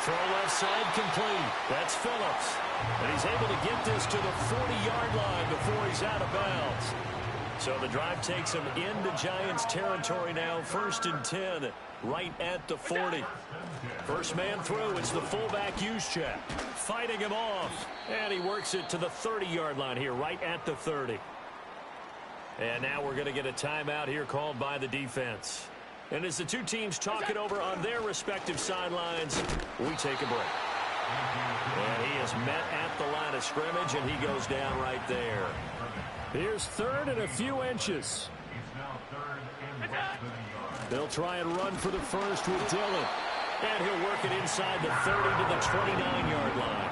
Throw left side complete. That's Phillips. And he's able to get this to the 40-yard line before he's out of bounds. So the drive takes him into Giants territory now. 1st and 10, right at the 40. First man through, it's the fullback Juszczyk. Fighting him off. And he works it to the 30-yard line here, right at the 30. And now we're going to get a timeout here called by the defense. And as the two teams talk it over on their respective sidelines, we take a break. And he is met at the line of scrimmage, and he goes down right there. Here's 3rd and a few inches. They'll try and run for the first with Dillon. And he'll work it inside the 30 to the 29-yard line.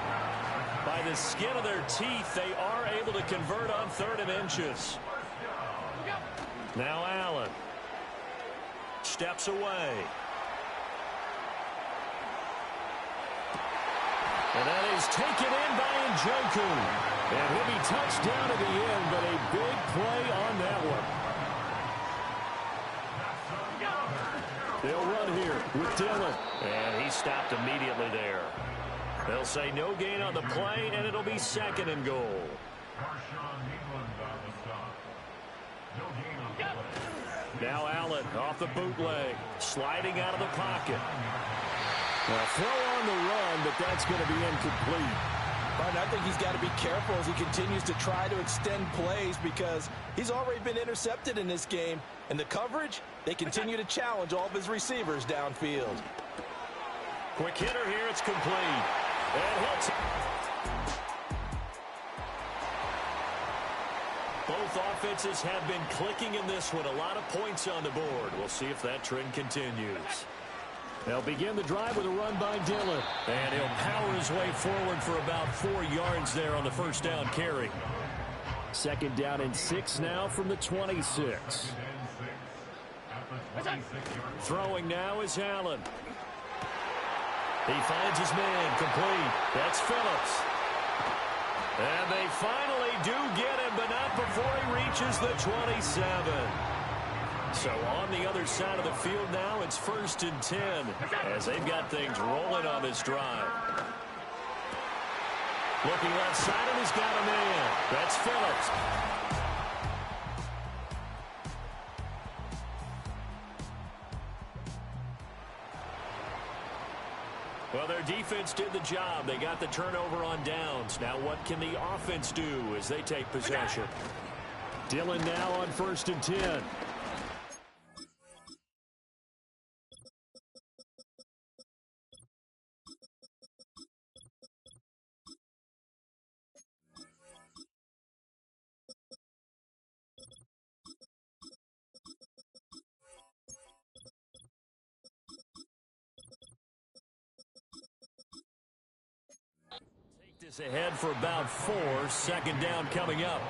By the skin of their teeth, they are able to convert on 3rd and inches. Now Allen steps away. And that is taken in by Njoku. And he'll be touched down at the end, but a big play on that one. They'll run here with Dillon. And he stopped immediately there. They'll say no gain on the play, and it'll be 2nd and goal. Now Allen off the bootleg, sliding out of the pocket. Well, throw on the run, but that's going to be incomplete. But I think he's got to be careful as he continues to try to extend plays because he's already been intercepted in this game. And the coverage, they continue to challenge all of his receivers downfield. Quick hitter here, it's complete. And hits. Both offenses have been clicking in this one. A lot of points on the board. We'll see if that trend continues. They'll begin the drive with a run by Dillon. And he'll power his way forward for about 4 yards there on the first down carry. 2nd down and 6 now from the 26. Throwing now is Allen. He finds his man complete. That's Phillips. And they finally do get him, but not before he reaches the 27. So on the other side of the field now, it's 1st and 10 as they've got things rolling on this drive. Looking left side, and he's got a man. That's Phillips. Well, their defense did the job. They got the turnover on downs. Now what can the offense do as they take possession? Dillon now on 1st and 10. Ahead for about 4. 2nd down coming up.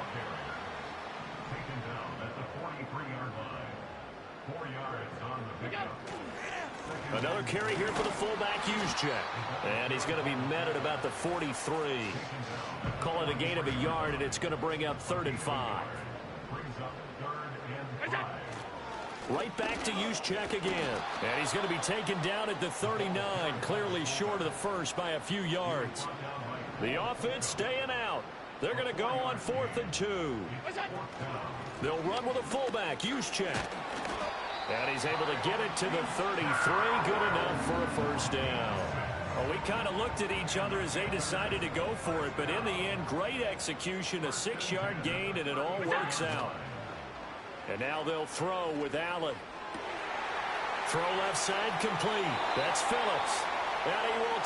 Another carry here for the fullback Juszczyk. And he's going to be met at about the 43. Call it a gain of a yard, and it's going to bring up 3rd and 5. Right back to Juszczyk again. And he's going to be taken down at the 39, clearly short of the first by a few yards. The offense staying out. They're going to go on 4th and 2. They'll run with a fullback, Juszczyk. And he's able to get it to the 33. Good enough for a first down. Well, we kind of looked at each other as they decided to go for it. But in the end, great execution, a 6-yard gain, and it all works out. And now they'll throw with Allen. Throw left side complete. That's Phillips. And he will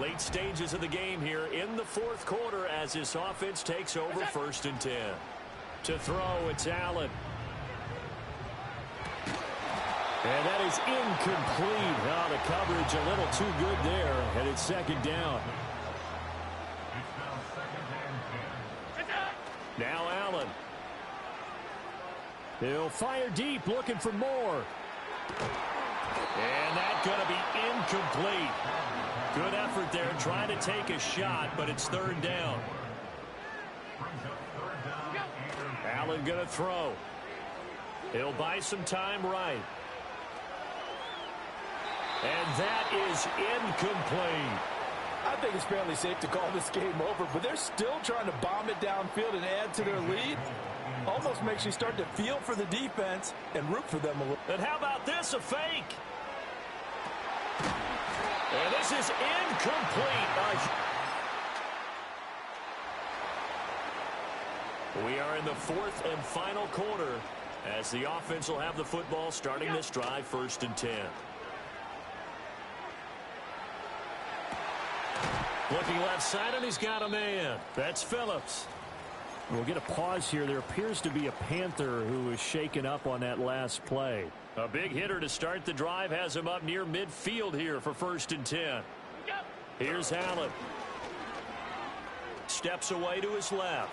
late stages of the game here in the 4th quarter as this offense takes over 1st and 10. To throw, it's Allen. And that is incomplete. Oh, the coverage a little too good there, and it's 2nd down. Now Allen. He'll fire deep, looking for more. And that's going to be incomplete. Good effort there, trying to take a shot, but it's 3rd down. Allen going to throw. He'll buy some time right. And that is incomplete. I think it's fairly safe to call this game over, but they're still trying to bomb it downfield and add to their lead. Almost makes you start to feel for the defense and root for them a little. And how about this, a fake? And this is incomplete. We are in the fourth and final quarter as the offense will have the football starting this drive, 1st and 10. Looking left side, and he's got a man. That's Phillips. We'll get a pause here. There appears to be a Panther who is shaken up on that last play. A big hitter to start the drive has him up near midfield here for 1st and 10. Here's Allen. Steps away to his left.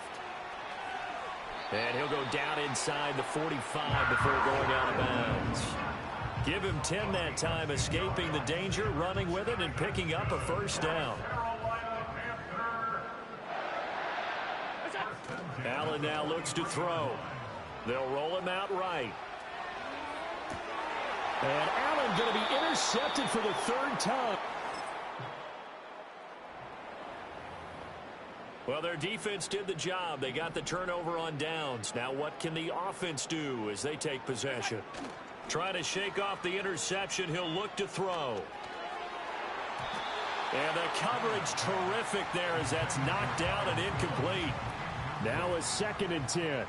And he'll go down inside the 45 before going out of bounds. Give him 10 that time, escaping the danger, running with it, and picking up a 1st down. Allen now looks to throw. They'll roll him out right. And Allen going to be intercepted for the 3rd time. Well, their defense did the job. They got the turnover on downs. Now what can the offense do as they take possession? Trying to shake off the interception. He'll look to throw. And the coverage terrific there as that's knocked down and incomplete. Now a 2nd and 10.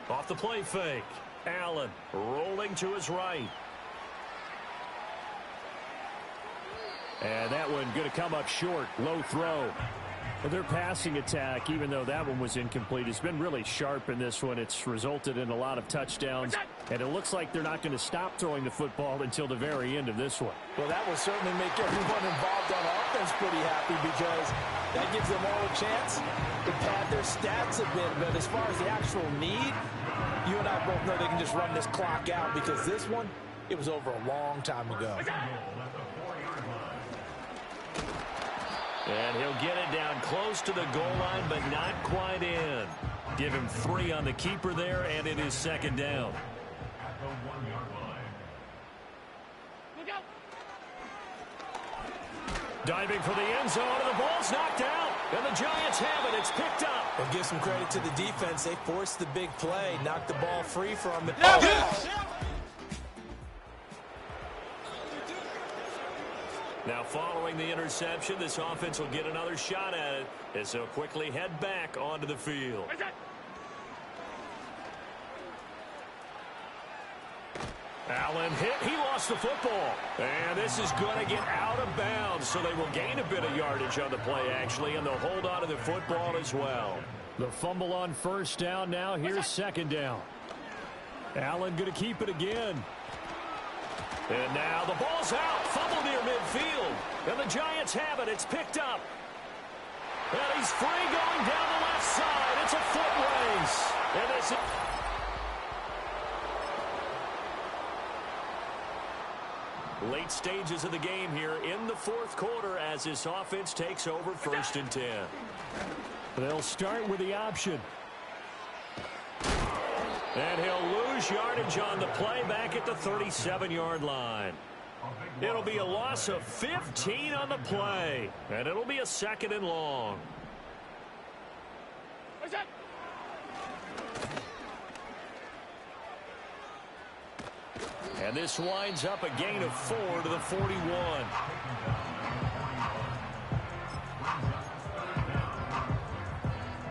Off the play fake. Allen rolling to his right. And that one going to come up short. Low throw. But their passing attack, even though that one was incomplete, has been really sharp in this one. It's resulted in a lot of touchdowns. And it looks like they're not going to stop throwing the football until the very end of this one. Well, that will certainly make everyone involved on offense pretty happy because that gives them all a chance to pad their stats a bit. But as far as the actual need, you and I both know they can just run this clock out because this one, it was over a long time ago. And he'll get it down close to the goal line, but not quite in. Give him 3 on the keeper there, and it is 2nd down. Diving for the end zone, and the ball's knocked out. And the Giants have it. It's picked up. Well, give some credit to the defense. They forced the big play, knocked the ball free from it. Now, following the interception, this offense will get another shot at it as they'll quickly head back onto the field. Allen hit. He lost the football. And this is going to get out of bounds, so they will gain a bit of yardage on the play, actually, and they'll hold on to the football as well. The fumble on 1st down now. Here's 2nd down. Allen going to keep it again. And now the ball's out. Fumble near midfield. And the Giants have it. It's picked up. And he's free going down the left side. It's a foot race. And this is... Late stages of the game here in the 4th quarter as this offense takes over 1st and 10. They'll start with the option. And he'll lose yardage on the play back at the 37-yard line. It'll be a loss of 15 on the play. And it'll be a 2nd and long. And this winds up a gain of 4 to the 41.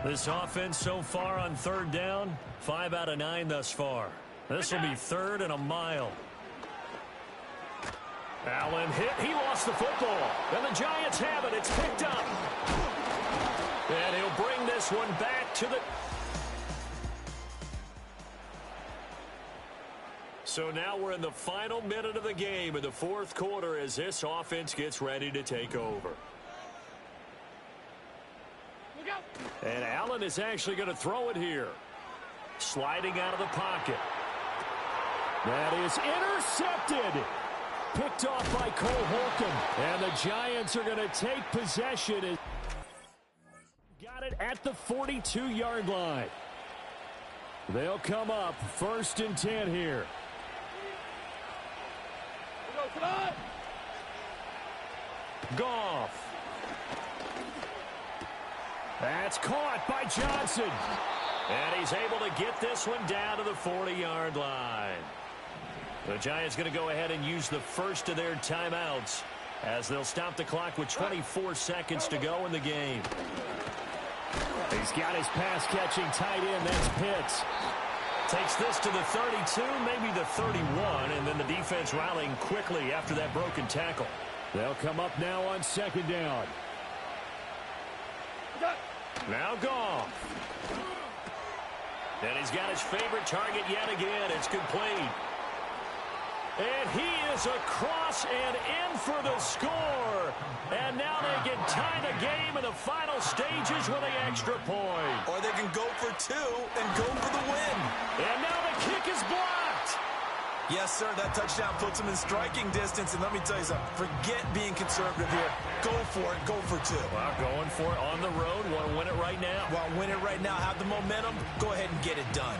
This offense so far on 3rd down, 5 out of 9 thus far. This will be 3rd and a mile. Allen hit. He lost the football. And the Giants have it. It's picked up. And he'll bring this one back to the... So now we're in the final minute of the game in the 4th quarter as this offense gets ready to take over. And Allen is actually going to throw it here. Sliding out of the pocket. That is intercepted. Picked off by Cole Holcomb. And the Giants are going to take possession. Got it at the 42-yard line. They'll come up 1st and 10 here. Goff. That's caught by Johnson. And he's able to get this one down to the 40-yard line. The Giants going to go ahead and use the first of their timeouts as they'll stop the clock with 24 seconds to go in the game. He's got his pass-catching tight end. That's Pitts. Takes this to the 32, maybe the 31, and then the defense rallying quickly after that broken tackle. They'll come up now on 2nd down. Now Goff. And he's got his favorite target yet again. It's complete. And he is across and in for the score. And now they can tie the game in the final stages with an extra point. Or they can go for 2 and go for the win. And now the kick is blocked. Yes, sir, that touchdown puts them in striking distance. And let me tell you something, forget being conservative here. Go for it, go for 2. Well, going for it on the road. Want to win it right now. Well, win it right now. Have the momentum. Go ahead and get it done.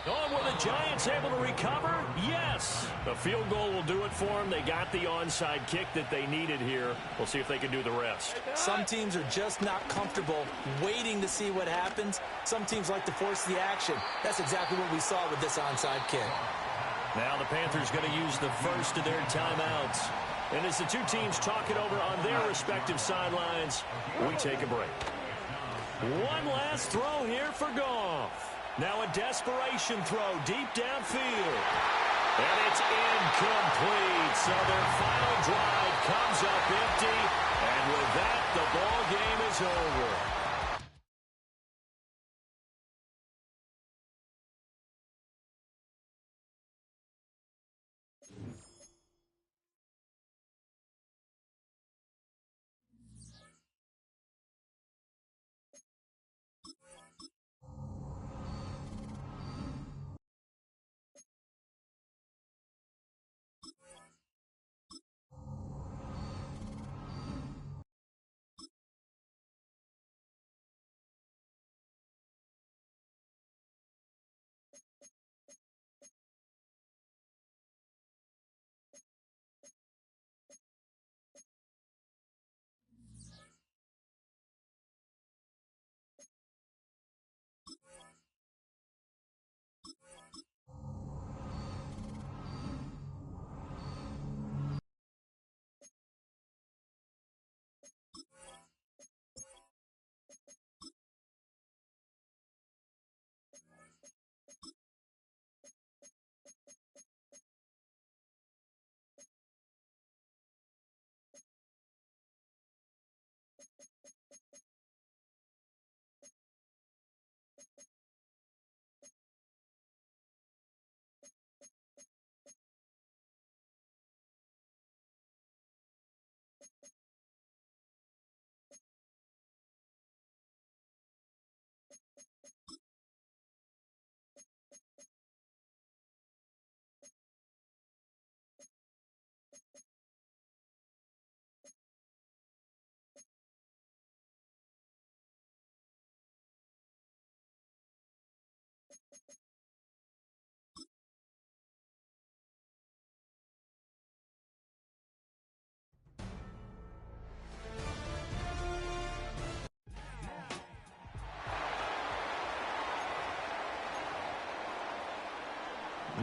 Oh, were the Giants able to recover? Yes. The field goal will do it for them. They got the onside kick that they needed here. We'll see if they can do the rest. Some teams are just not comfortable waiting to see what happens. Some teams like to force the action. That's exactly what we saw with this onside kick. Now the Panthers going to use the first of their timeouts. And as the two teams talk it over on their respective sidelines, we take a break. One last throw here for Goff. Now a desperation throw deep downfield. And it's incomplete. So their final drive comes up empty. And with that, the ball game is over.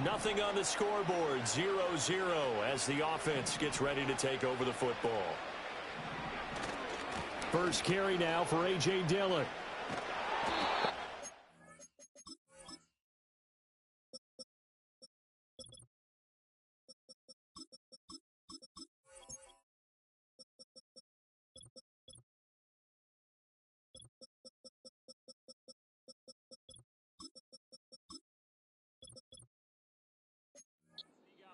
Nothing on the scoreboard, 0-0 as the offense gets ready to take over the football. First carry now for A.J. Dillon.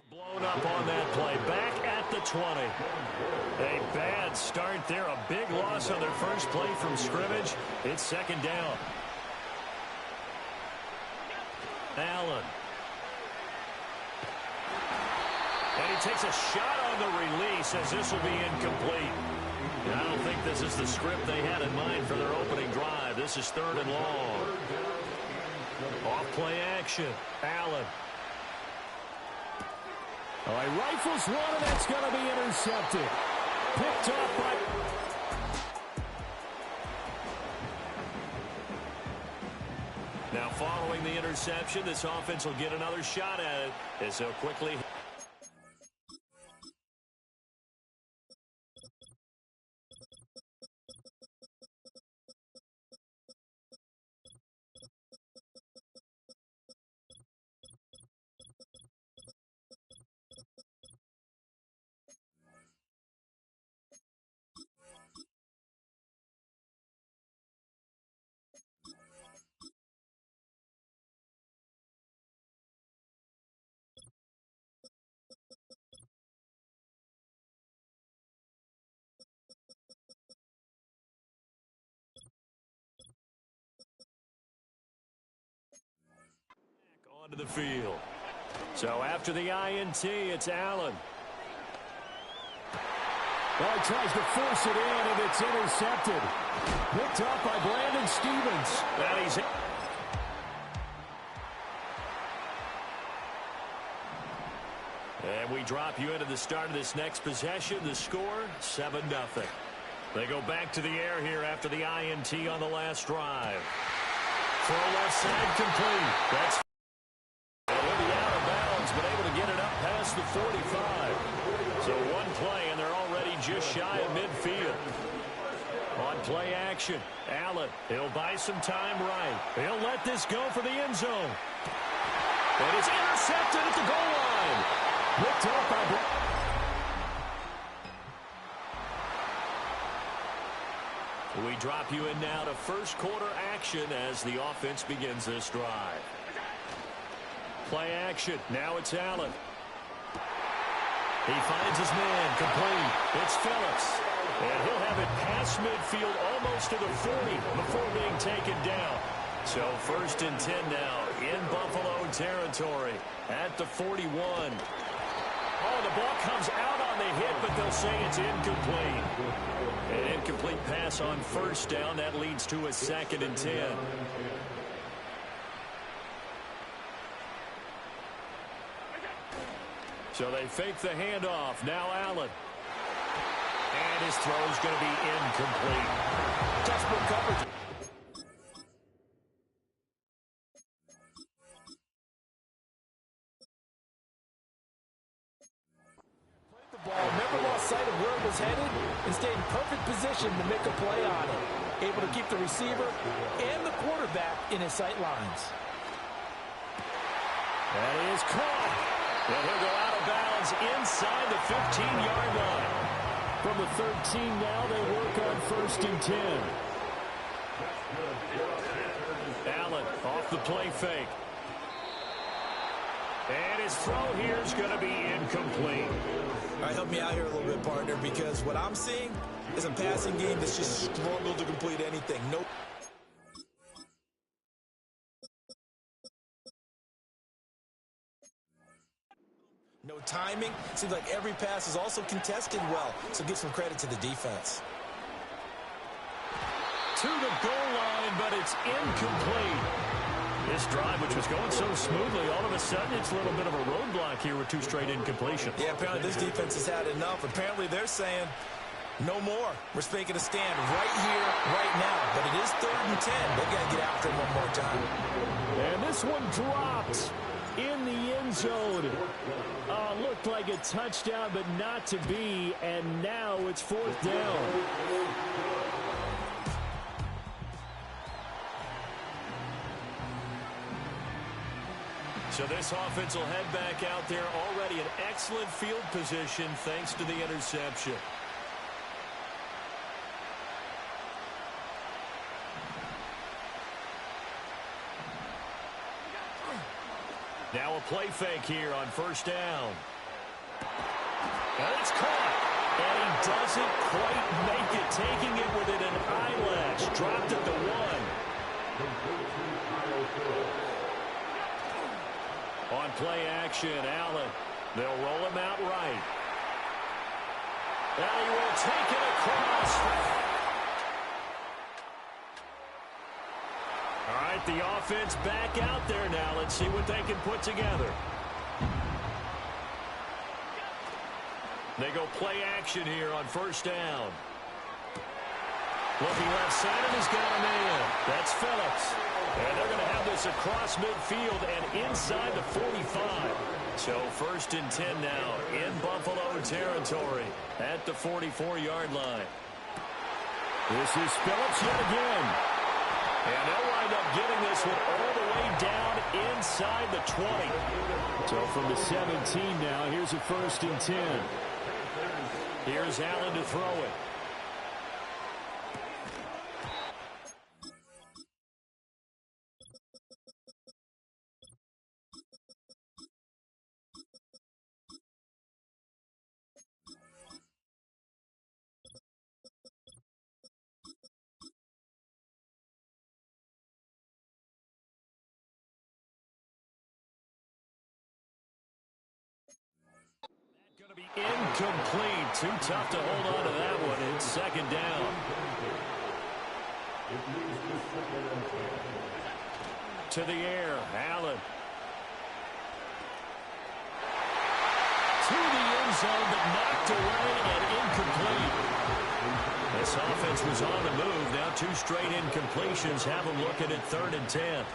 Blown up on that play. Back at the 20. A bad start there. A big loss on their first play from scrimmage. It's second down. Allen. And he takes a shot on the release as this will be incomplete. And I don't think this is the script they had in mind for their opening drive. This is 3rd and long. Off play action. Allen. Oh, he rifles one, and that's going to be intercepted. Picked off by... Now following the interception, this offense will get another shot at it as they'll quickly... onto the field. So after the INT, it's Allen. Well, he tries to force it in, and it's intercepted. Picked up by Brandon Stevens. And he's... And we drop you into the start of this next possession. The score, 7-0. They go back to the air here after the INT on the last drive. For a left side complete. That's... He'll be out of bounds, but able to get it up past the 45. So one play, and they're already just shy of midfield. On play action, Allen. He'll buy some time right. He'll let this go for the end zone. And it's intercepted at the goal line. Picked up by... We drop you in now to first quarter action as the offense begins this drive. Play action. Now it's Allen. He finds his man. Complete. It's Phillips. And he'll have it past midfield almost to the 40 before being taken down. So first and 10 now in Buffalo territory at the 41. Oh, the ball comes out on the hit, but they'll say it's incomplete. An incomplete pass on first down. That leads to a 2nd and 10. So they fake the handoff. Now Allen. And his throw is going to be incomplete. Desperate coverage. Played the ball, never lost sight of where it was headed, and stayed in perfect position to make a play on it. Able to keep the receiver and the quarterback in his sight lines. That is caught. And he'll go out of bounds inside the 15-yard line. From the 13 now, they work on first and 10. Allen off the play fake. And his throw here is going to be incomplete. All right, help me out here a little bit, partner, because what I'm seeing is a passing game that's just struggled to complete anything. Nope. No timing. Seems like every pass is also contested well, so give some credit to the defense. To the goal line, but it's incomplete. This drive, which was going so smoothly, all of a sudden it's a little bit of a roadblock here with 2 straight incompletions. Yeah, apparently this defense has had enough. Apparently they're saying no more. We're making a stand right here, right now. But it is 3rd and 10. They've got to get after him one more time. And this one dropped in the end zone. Looked like a touchdown, but not to be. And now it's 4th down. So this offense will head back out there, already in excellent field position thanks to the interception. Now a play fake here on first down. And it's caught. And he doesn't quite make it, taking it within an eyelash. Dropped at the 1. On play action, Allen. They'll roll him out right. And he will take it across. All right, the offense back out there now. Let's see what they can put together. They go play action here on first down. Looking left side, and he's got a man. That's Phillips. And they're going to have this across midfield and inside the 45. So 1st and 10 now in Buffalo territory at the 44-yard line. This is Phillips yet again. And they'll wind up getting this one all the way down inside the 20. So from the 17 now, here's a 1st and 10. Here's Allen to throw it. Going to be incomplete. Too tough to hold on to that one. It's 2nd down. To the air, Allen. To the end zone, but knocked away and incomplete. This offense was on the move. Now 2 straight incompletions have them looking at 3rd and 10.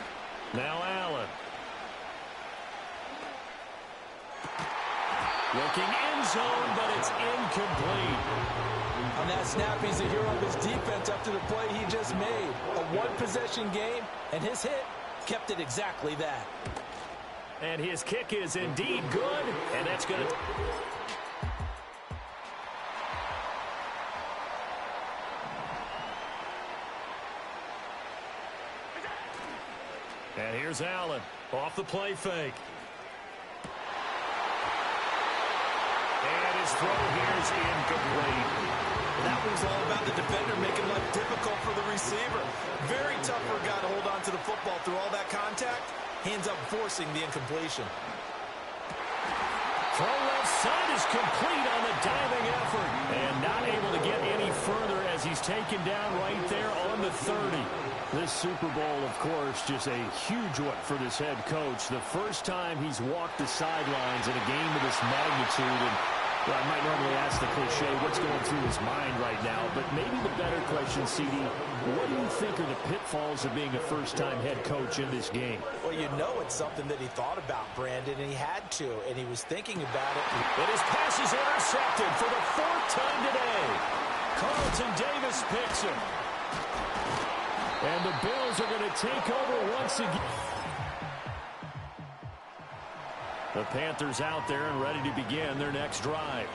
Now Allen. Looking end zone, but it's incomplete. On that snap, he's a hero of his defense after the play he just made. A one-possession game, and his hit kept it exactly that. And his kick is indeed good, and that's going to... And here's Allen off the play fake. And his throw here is incomplete. That was all about the defender making life difficult for the receiver. Very tough for a guy to hold on to the football through all that contact. Hands up forcing the incompletion. Throw left side is complete on the diving effort. And not able to get any further as he's taken down right there on the 30. This Super Bowl, of course, just a huge one for this head coach. The first time he's walked the sidelines in a game of this magnitude. And well, I might normally ask the cliche, what's going through his mind right now? But maybe the better question, CD, what do you think are the pitfalls of being a first-time head coach in this game? Well, you know it's something that he thought about, Brandon, and he had to, and he was thinking about it. And his pass is intercepted for the 4th time today. Carlton Davis picks him. And the Bills are going to take over once again. The Panthers out there and ready to begin their next drive.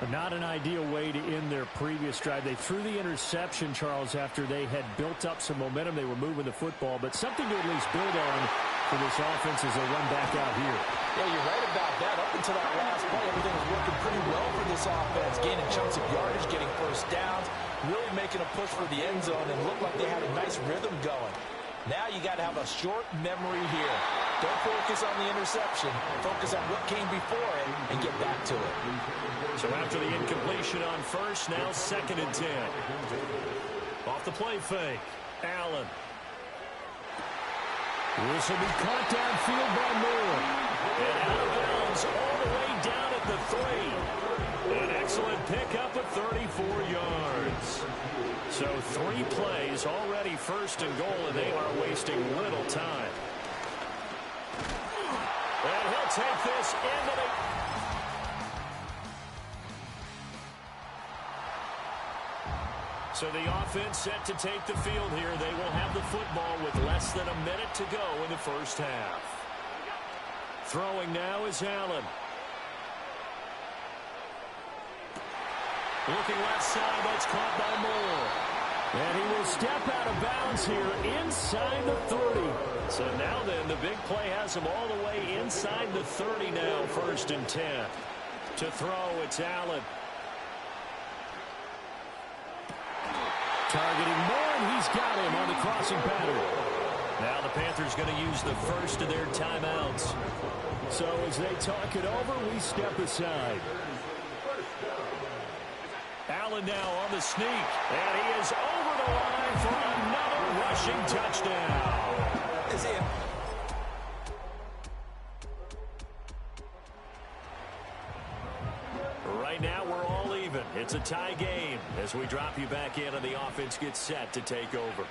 Not an ideal way to end their previous drive. They threw the interception, Charles, after they had built up some momentum. They were moving the football, but something to at least build on for this offense as they run back out here. Yeah, you're right about that. Up until that last play, everything was working pretty well for this offense. Gaining chunks of yardage, getting first downs, really making a push for the end zone, and looked like they had a nice rhythm going. Now you got to have a short memory here. Don't focus on the interception. Focus on what came before it and get back to it. So after the incompletion on first, now 2nd and 10. Off the play fake, Allen. This will be caught downfield by Moore. And out of bounds all the way down at the 3. An excellent pickup of 34 yards. So 3 plays already 1st and goal, and they are wasting little time. And he'll take this into the... So the offense set to take the field here. They will have the football with less than a minute to go in the first half. Throwing now is Allen. Looking left side, that's caught by Moore. And he will step out of bounds here inside the 30. So now then, the big play has him all the way inside the 30 now, 1st and 10. To throw, it's Allen. Targeting Moore, and he's got him on the crossing pattern. Now the Panthers going to use the first of their timeouts. So as they talk it over, we step aside. Allen now on the sneak, and he is over the line for another rushing touchdown. it's a tie game as we drop you back in and the offense gets set to take over.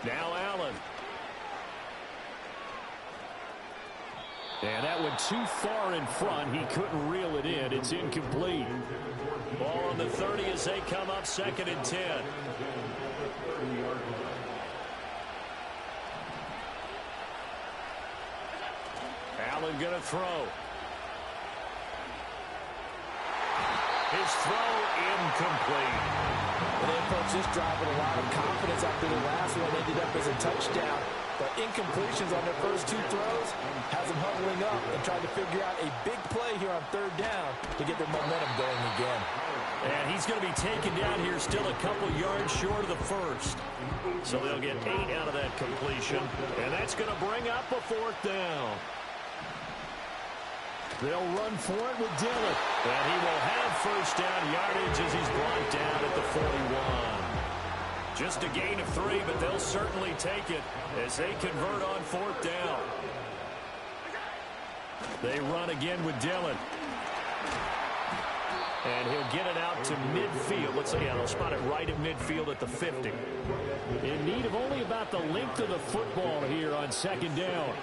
Now Allen. And that went too far in front. He couldn't reel it in. It's incomplete. Ball on the 30 as they come up 2nd and 10. Allen going to throw. His throw incomplete. Well, they approached this drive with a lot of confidence after the last one ended up as a touchdown. But incompletions on their first 2 throws has them huddling up and trying to figure out a big play here on 3rd down to get their momentum going again. And he's going to be taken down here still a couple yards short of the first. So they'll get 8 out of that completion. And that's going to bring up a 4th down. They'll run for it with Dillon. And he will have first down yardage as he's brought down at the 41. Just a gain of 3, but they'll certainly take it as they convert on 4th down. They run again with Dillon. And he'll get it out to midfield. Let's see, yeah, they'll spot it right at midfield at the 50. In need of only about the length of the football here on 2nd down.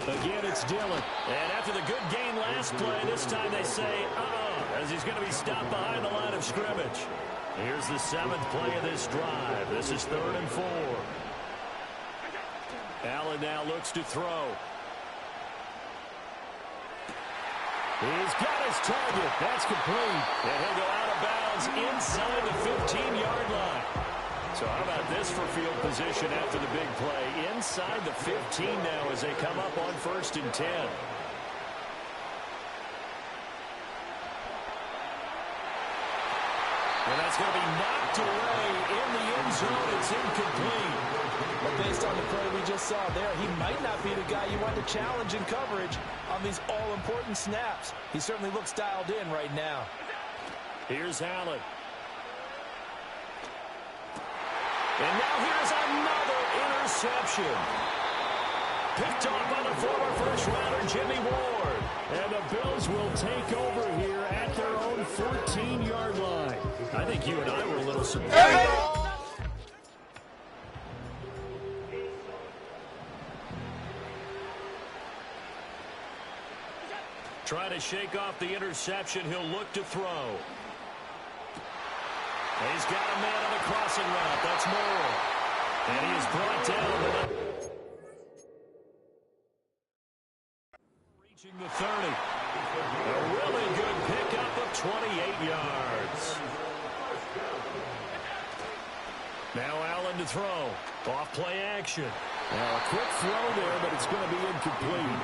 Again, it's Dillon. And after the good gain last play, this time they say, as he's going to be stopped behind the line of scrimmage. Here's the 7th play of this drive. This is 3rd and 4. Allen now looks to throw. He's got his target. That's complete. And he'll go out of bounds inside the 15-yard line. So how about this for field position after the big play? Inside the 15 now as they come up on 1st and 10. And that's going to be knocked away in the end zone. It's incomplete. But based on the play we just saw there, he might not be the guy you want to challenge in coverage on these all-important snaps. He certainly looks dialed in right now. Here's Allen. And now here's another interception. Picked off by the former first-rounder Jimmy Ward. And the Bills will take over here at their own 14-yard line. I think you and I were a little surprised. Trying to shake off the interception. He'll look to throw. He's got a man on the crossing route. That's Moore. And he is brought down. Reaching the 30. A really good pickup of 28 yards. Now Allen to throw. Off play action. Now a quick throw there, but it's going to be incomplete.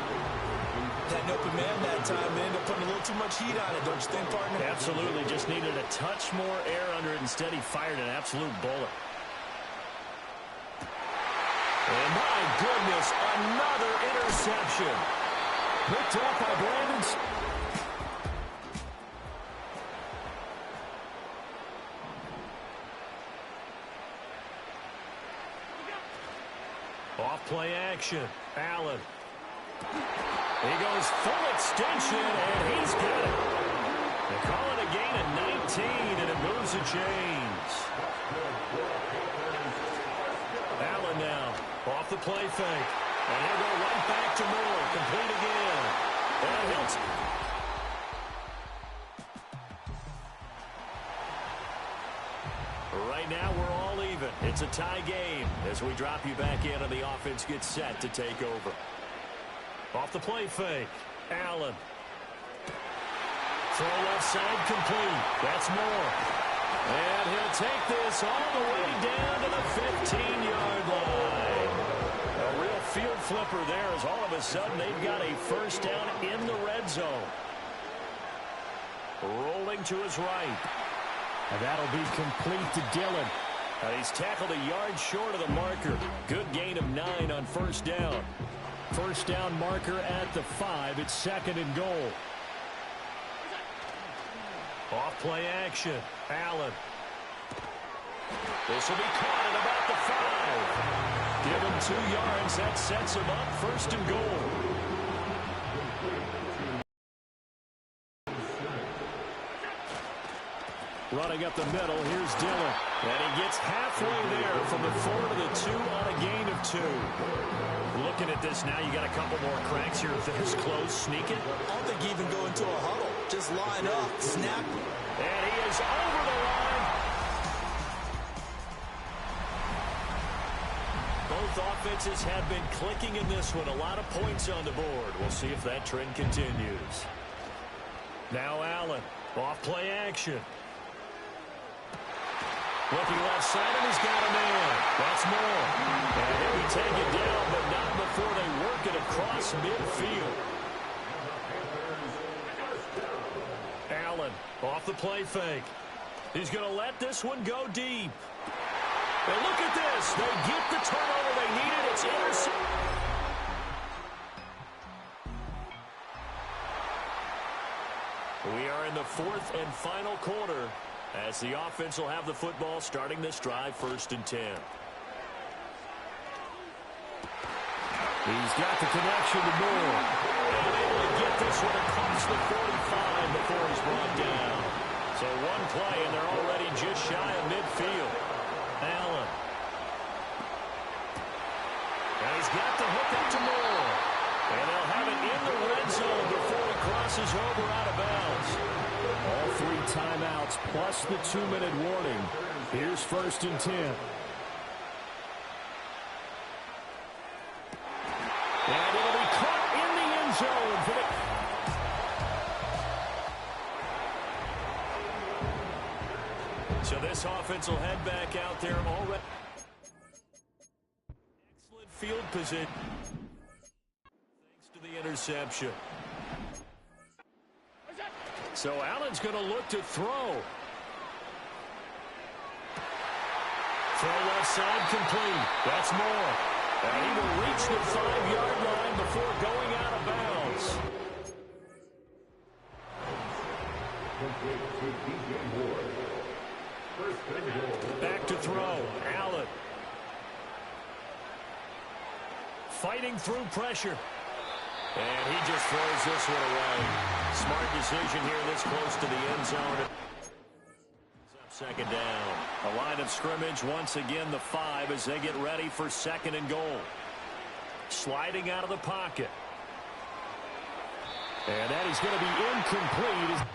That open man that time, they ended up putting a little too much heat on it, don't you think, partner? Absolutely. Just needed a touch more air under it. Instead, he fired an absolute bullet. And my goodness, another interception. Picked up by Brandon. Off play action. Allen. He goes full extension, and he's got it. They call it a gain of 19, and it moves the chains. Allen now off the play fake. And he'll go right back to Moore. Complete again. And Hilton. Right now, we're all even. It's a tie game as we drop you back in and the offense gets set to take over. Off the play fake. Allen. Throw left side complete. That's Moore. And he'll take this all the way down to the 15-yard line. A real field flipper there as all of a sudden they've got a first down in the red zone. Rolling to his right. And that'll be complete to Dillon. And he's tackled a yard short of the marker. Good gain of 9 on first down. First down marker at the 5. It's 2nd and goal. Off play action. Allen. This will be caught at about the 5. Give him 2 yards. That sets him up 1st and goal. Running up the middle, here's Dillon. And he gets halfway there from the 4 to the 2 on a gain of 2. Looking at this now, you got a couple more cracks here this close. Sneaking. I don't think even go into a huddle. Just line up, snap. And he is over the line. Both offenses have been clicking in this one. A lot of points on the board. We'll see if that trend continues. Now Allen. Off play action. Looking left side, and he's got a man. That's more. And he'll be taken down, but not before they work it across midfield. Allen off the play fake. He's going to let this one go deep. And look at this. They get the turnover they needed. It's intercepted. We are in the 4th and final quarter as the offense will have the football starting this drive, 1st and 10. He's got the connection to Moore. And able to get this one across the 45 before he's brought down. So one play, and they're already just shy of midfield. Allen. And he's got the hook up to Moore. And they'll have it in the red zone before he crosses over out of bounds. All 3 timeouts plus the 2-minute warning. Here's 1st and 10. And it'll be caught in the end zone for the... So this offense will head back out there already. Excellent field position. Thanks to the interception. So Allen's going to look to throw. Throw left side complete. That's more. And he will reach the 5-yard line before going out of bounds. Back to throw. Allen. Fighting through pressure. And he just throws this one away. Smart decision here this close to the end zone. Second down. A line of scrimmage once again the 5 as they get ready for 2nd and goal. Sliding out of the pocket. And that is going to be incomplete.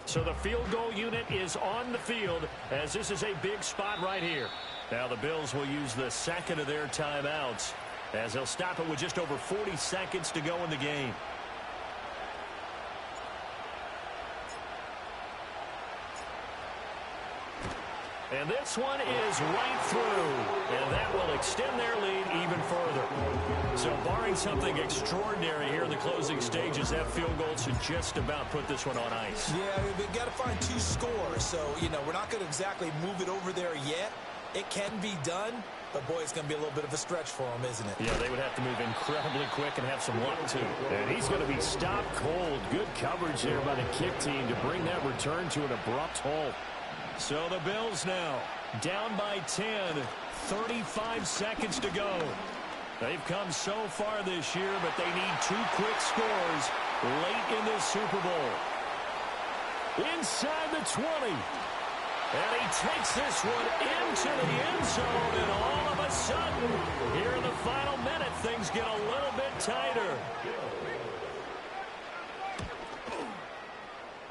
So the field goal unit is on the field as this is a big spot right here. Now the Bills will use the 2nd of their timeouts as they'll stop it with just over 40 seconds to go in the game. And this one is right through. And that will extend their lead even further. So barring something extraordinary here in the closing stages, that field goal should just about put this one on ice. Yeah, we've got to find 2 scores. So, we're not going to exactly move it over there yet. It can be done, but, boy, it's going to be a little bit of a stretch for them, isn't it? Yeah, they would have to move incredibly quick and have some luck, too. And he's going to be stopped cold. Good coverage there by the kick team to bring that return to an abrupt halt. So the Bills now down by 10, 35 seconds to go. They've come so far this year, but they need 2 quick scores late in this Super Bowl. Inside the 20. And he takes this one into the end zone, and all of a sudden, here in the final minute, things get a little bit tighter.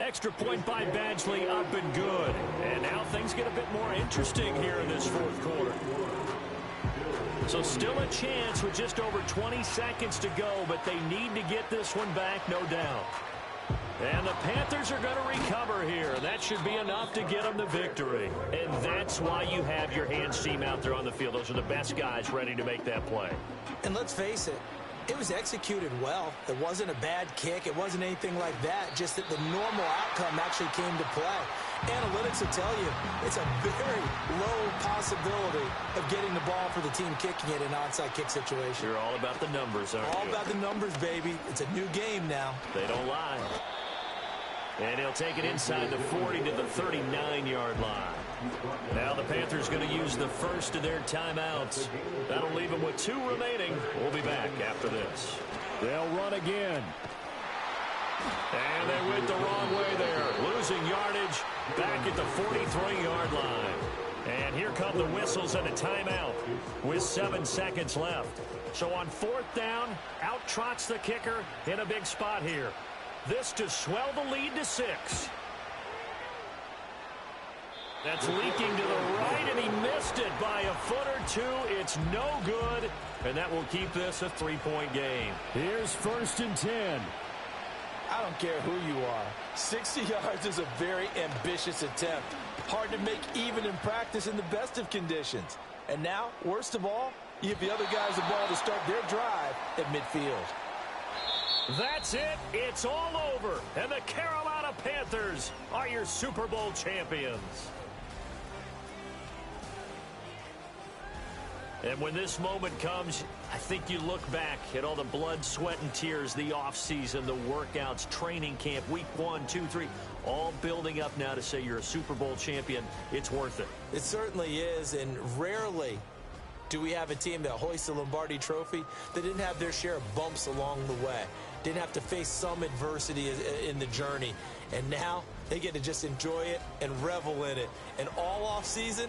Extra point by Badgley, up and good. And now things get a bit more interesting here in this 4th quarter. So still a chance with just over 20 seconds to go, but they need to get this one back, no doubt. And the Panthers are going to recover here. That should be enough to get them the victory. And that's why you have your hands team out there on the field. Those are the best guys ready to make that play. And let's face it, it was executed well. It wasn't a bad kick. It wasn't anything like that. Just that the normal outcome actually came to play. Analytics will tell you it's a very low possibility of getting the ball for the team kicking it in an onside kick situation. You're all about the numbers, aren't you? All about the numbers, baby. It's a new game now. They don't lie. And he'll take it inside the 40 to the 39-yard line. Now the Panthers going to use the first of their timeouts. That'll leave them with 2 remaining. We'll be back after this. They'll run again. And they went the wrong way there. Losing yardage back at the 43-yard line. And here come the whistles and a timeout with 7 seconds left. So on 4th down, out trots the kicker in a big spot here. This to swell the lead to 6. That's leaking to the right, and he missed it by a foot or 2. It's no good, and that will keep this a 3-point game. Here's 1st and 10. I don't care who you are. 60 yards is a very ambitious attempt. Hard to make even in practice in the best of conditions. And now, worst of all, you give the other guys the ball to start their drive at midfield. That's it. It's all over. And the Carolina Panthers are your Super Bowl champions. And when this moment comes, I think you look back at all the blood, sweat, and tears, the offseason, the workouts, training camp, week 1, 2, 3, all building up now to say you're a Super Bowl champion. It's worth it. It certainly is, and rarely do we have a team that hoists the Lombardi Trophy that didn't have their share of bumps along the way, didn't have to face some adversity in the journey, and now they get to just enjoy it and revel in it. And all offseason,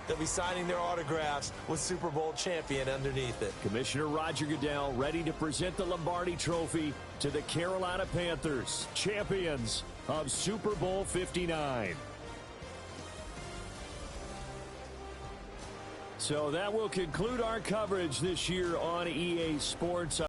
they'll be signing their autographs with Super Bowl champion underneath it. Commissioner Roger Goodell ready to present the Lombardi Trophy to the Carolina Panthers, champions of Super Bowl 59. So that will conclude our coverage this year on EA Sports.